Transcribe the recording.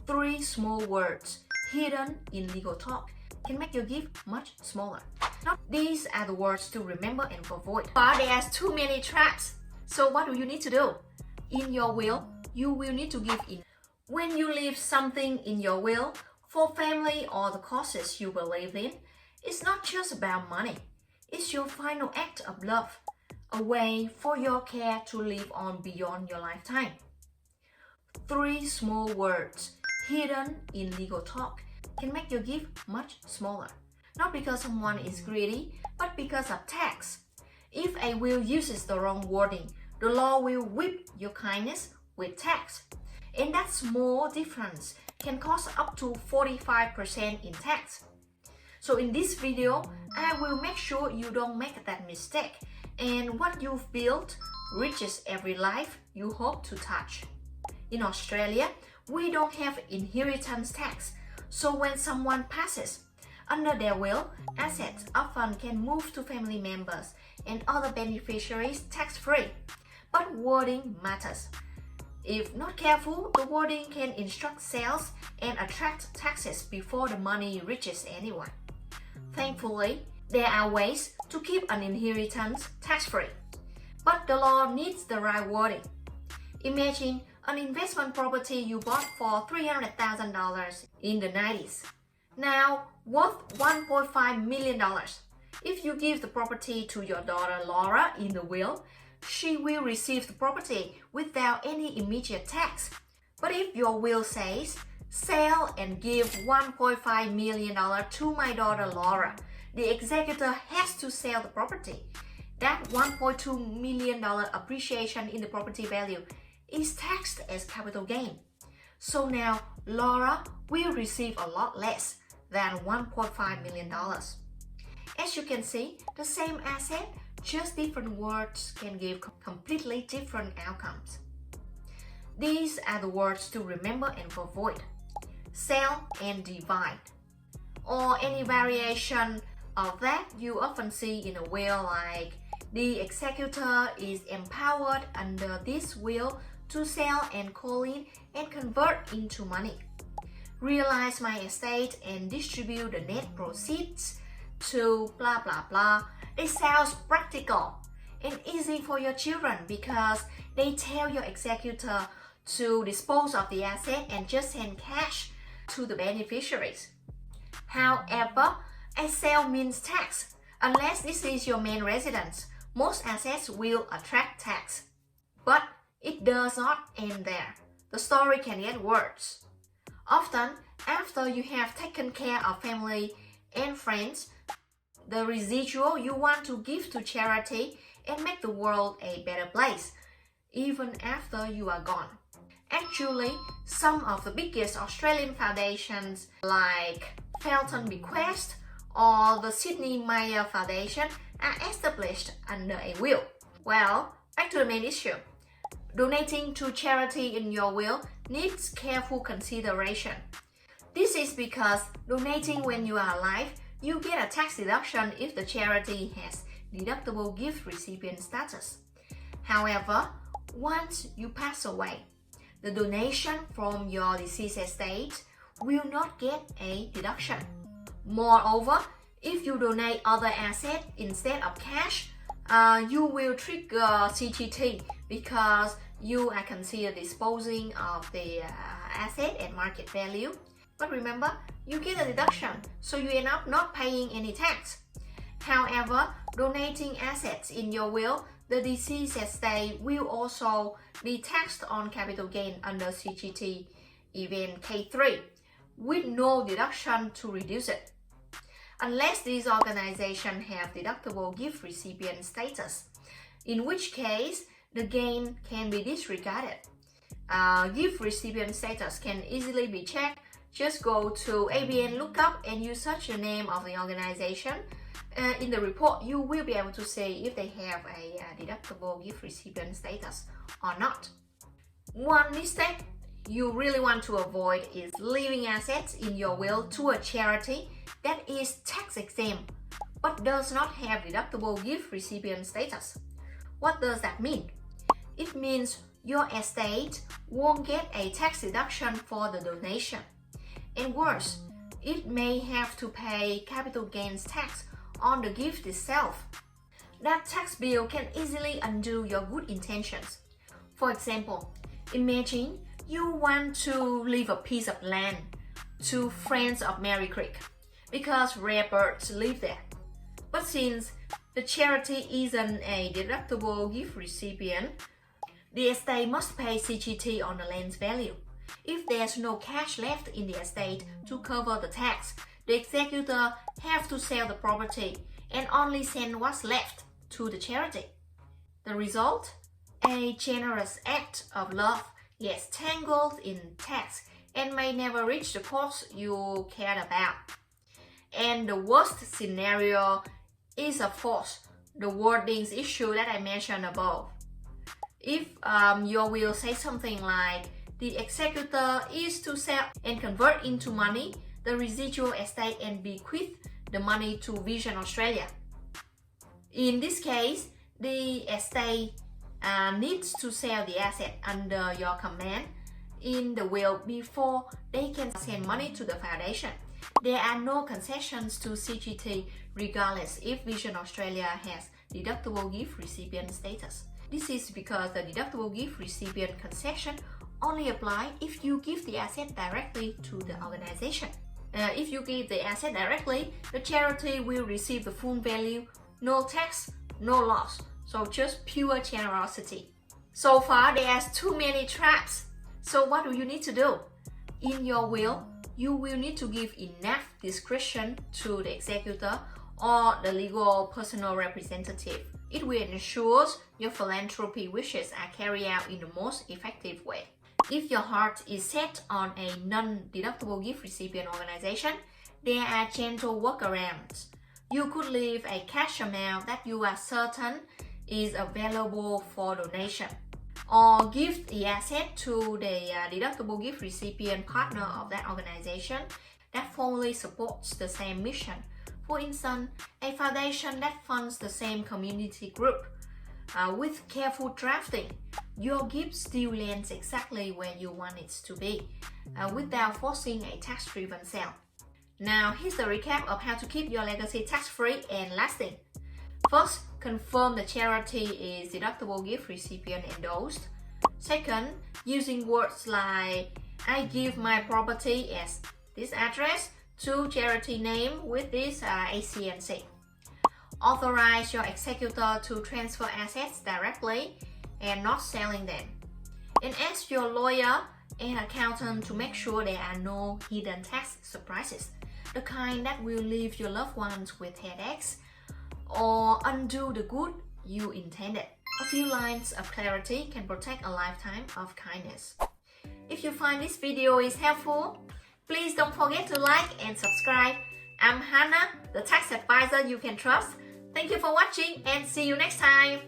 3 small words hidden in legal talk can make your gift much smaller. Now, these are the words to remember and avoid. But there's too many traps. So what do you need to do? In your will, you will need to give in. When you leave something in your will for family or the causes you believe in, it's not just about money. It's your final act of love, a way for your care to live on beyond your lifetime. 3 small words hidden in legal talk can make your gift much smaller. Not because someone is greedy, but because of tax. If a will uses the wrong wording, the law will whip your kindness with tax. And that small difference can cost up to 45% in tax. So in this video, I will make sure you don't make that mistake and what you've built reaches every life you hope to touch. In Australia, we don't have inheritance tax, so when someone passes, under their will, assets often can move to family members and other beneficiaries tax-free. But wording matters. If not careful, the wording can instruct sales and attract taxes before the money reaches anyone. Thankfully, there are ways to keep an inheritance tax-free, but the law needs the right wording. Imagine an investment property you bought for $300,000 in the 90s, now worth $1.5 million. If you give the property to your daughter Laura in the will, she will receive the property without any immediate tax. But if your will says, sell and give $1.5 million to my daughter Laura, the executor has to sell the property. That $1.2 million appreciation in the property value is taxed as capital gain. So now Laura will receive a lot less than $1.5 million. As you can see, the same asset, just different words can give completely different outcomes. These are the words to remember and avoid. Sell and divide, or any variation of that you often see in a will, like the executor is empowered under this will to sell and call in and convert into money. Realize my estate and distribute the net proceeds to blah blah blah. It sounds practical and easy for your children because they tell your executor to dispose of the asset and just send cash to the beneficiaries. However, a sale means tax. Unless this is your main residence, most assets will attract tax. But it does not end there. The story can get worse. Often, after you have taken care of family and friends, the residual you want to give to charity and make the world a better place, even after you are gone. Actually, some of the biggest Australian foundations like Felton Bequest or the Sydney Mayer Foundation are established under a will. Well, back to the main issue. Donating to charity in your will needs careful consideration. This is because donating when you are alive, you get a tax deduction if the charity has deductible gift recipient status. However, once you pass away, the donation from your deceased estate will not get a deduction. Moreover, if you donate other assets instead of cash, you will trigger CGT because you are considered disposing of the asset at market value. But remember, you get a deduction, so you end up not paying any tax. However, donating assets in your will, the deceased estate will also be taxed on capital gain under CGT event K3 with no deduction to reduce it. Unless these organizations have deductible gift recipient status, in which case the gain can be disregarded. Gift recipient status can easily be checked. Just go to ABN lookup and you search the name of the organization. In the report, you will be able to see if they have a deductible gift recipient status or not. One mistake you really want to avoid is leaving assets in your will to a charity that is tax exempt but does not have deductible gift recipient status. What does that mean? It means your estate won't get a tax deduction for the donation. And worse, it may have to pay capital gains tax on the gift itself. That tax bill can easily undo your good intentions. For example, imagine you want to leave a piece of land to Friends of Mary Creek because rare birds live there. But since the charity isn't a deductible gift recipient, the estate must pay CGT on the land's value. If there's no cash left in the estate to cover the tax, the executor have to sell the property and only send what's left to the charity. The result? A generous act of love gets tangled in tax and may never reach the cause you cared about. And the worst scenario is, of course, the wordings issue that I mentioned above. If your will says something like, the executor is to sell and convert into money the residual estate and bequeath the money to Vision Australia. In this case, the estate needs to sell the asset under your command in the will before they can send money to the foundation. There are no concessions to CGT regardless if Vision Australia has deductible gift recipient status. This is because the deductible gift recipient concession only apply if you give the asset directly to the organization. If you give the asset directly, the charity will receive the full value, no tax, no loss. So just pure generosity. So far, there's too many traps. So what do you need to do? In your will, you will need to give enough discretion to the executor or the legal personal representative. It will ensure your philanthropy wishes are carried out in the most effective way. If your heart is set on a non-deductible gift recipient organization, there are gentle workarounds. You could leave a cash amount that you are certain is available for donation, or give the asset to the deductible gift recipient partner of that organization that formally supports the same mission. For instance, a foundation that funds the same community group. With careful drafting, your gift still lands exactly where you want it to be, without forcing a tax-driven sale. Now, here's the recap of how to keep your legacy tax-free and lasting. First, confirm the charity is deductible gift recipient endorsed. Second, using words like, I give my property as this address to charity name with this ACNC. Authorize your executor to transfer assets directly and not selling them. And ask your lawyer and accountant to make sure there are no hidden tax surprises, the kind that will leave your loved ones with headaches or undo the good you intended. A few lines of clarity can protect a lifetime of kindness. If you find this video is helpful, please don't forget to like and subscribe. I'm Hannah, the tax advisor you can trust. Thank you for watching and see you next time.